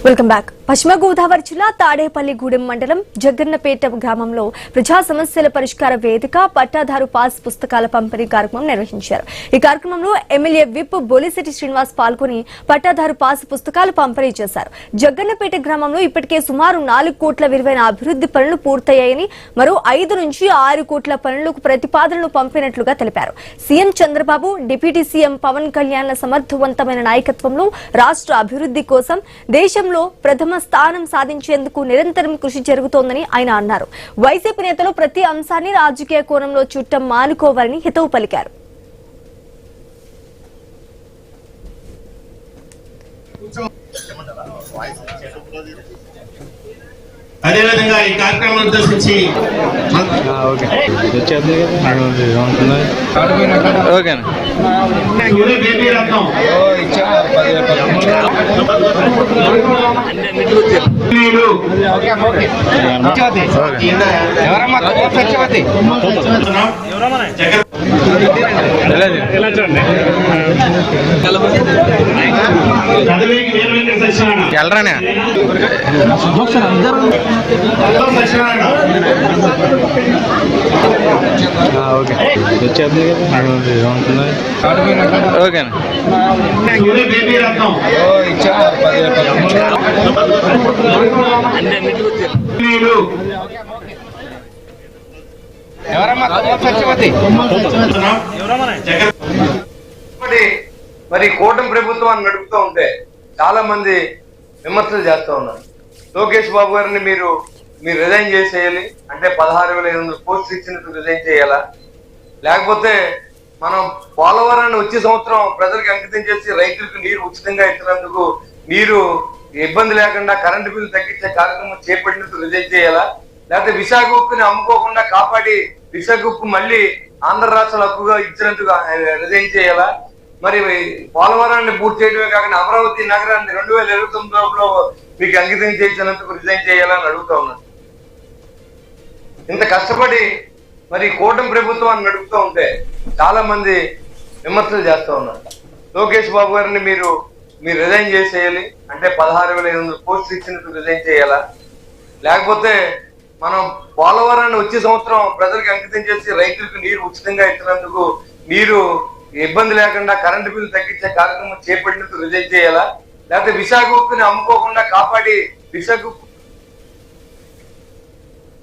Welcome back. పశ్చిమ గోదావరి జిల్లా తాడేపల్లిగూడెం మండలం జగ్గన్నపేట గ్రామంలో ప్రజా సమస్యల పరిష్కార వేదిక పట్టాదారు పాస్ పుస్తకాల పంపిణీ కార్యక్రమం నిర్వహించారు. ఈ కార్యక్రమంలో ఎమ్మెల్యే విప్ బొలిశెట్టి శ్రీనివాస్ పాల్గొని పట్టాదారు పాస్ పుస్తకాలు పంపిణీ చేశారు. జగ్గన్నపేట గ్రామంలో ఇప్పటికే సుమారు 4 కోట్ల విలువైన అభివృద్ధి పనులు పూర్తయ్యాయని, మరో 5 నుంచి 6 కోట్ల పనులకు ప్రతిపాదనలు పంపినట్లుగా తెలిపారు. CM Chandrababu, deputy CM Pawan కళ్యాణ్ల సమర్థవంతమైన నాయకత్వంలో రాష్ట్ర అభివృద్ధి కోసం దేశంలో ప్రథమ స్థానం సాధించేందుకు నిరంతరం కృషి జరుగుతోందని ఆయన అన్నారు. వైసీపీ నేతలు ప్రతి అంశాన్ని రాజకీయ కోణంలో చుట్టం మానుకోవాలని హితవు పలికారు. అదేవిధంగా ఈ కార్యక్రమం ఉద్దేశించి వెళ్ళరానే మరి కూటమి ప్రభుత్వాన్ని నడుపుతూ ఉంటే చాలా మంది విమర్శలు చేస్తూ ఉన్నారు. లోకేష్ బాబు గారిని మీరు రిజైన్ చేసేయాలి అంటే 16,500 పోస్టులు ఇచ్చినట్టు రిజైన్ చేయాలా, లేకపోతే మనం పోలవరాన్ని వచ్చే సంవత్సరం ప్రజలకు అంకితం చేసి రైతులకు నీరు ఉచితంగా ఇచ్చినందుకు నీరు ఇబ్బంది లేకుండా కరెంటు బిల్లు తగ్గించే కార్యక్రమం చేపట్టినట్టు రిజైన్ చేయాలా, లేకపోతే విశాఖ ఉక్కుని అమ్ముకోకుండా కాపాడి విశాఖ ఉక్కు మళ్ళీ ఆంధ్ర రాష్ట్రాల హక్కుగా ఇచ్చినందుకు రిజైన్ చేయాలా, మరి పోలవరాన్ని పూర్తి చేయడమే కాకుండా అమరావతి నగరాన్ని 2029లో మీకు అంకితం చేసినందుకు రిజైన్ చేయాలని అడుగుతా ఉన్నాను. ఇంత కష్టపడి మరి కూటమి ప్రభుత్వాన్ని నడుపుతూ ఉంటే చాలా మంది విమర్శలు చేస్తూ ఉన్నారు. లోకేష్ బాబు గారిని మీరు రిజైన్ చేసేయాలి అంటే 16,500 పోస్టులు ఇచ్చినట్టు రిజైన్ చేయాలా, లేకపోతే మనం పోలవరాన్ని వచ్చే సంవత్సరం ప్రజలకు అంకితం చేసి రైతులకు నీరు ఉచితంగా ఇచ్చినందుకు నీరు ఇబ్బంది లేకుండా కరెంటు బిల్లు తగ్గించే కార్యక్రమం చేపట్టినట్టు రిజైన్ చేయాలా, లేకపోతే విశాఖ ఉక్కుని అమ్ముకోకుండా కాపాడి విశాఖ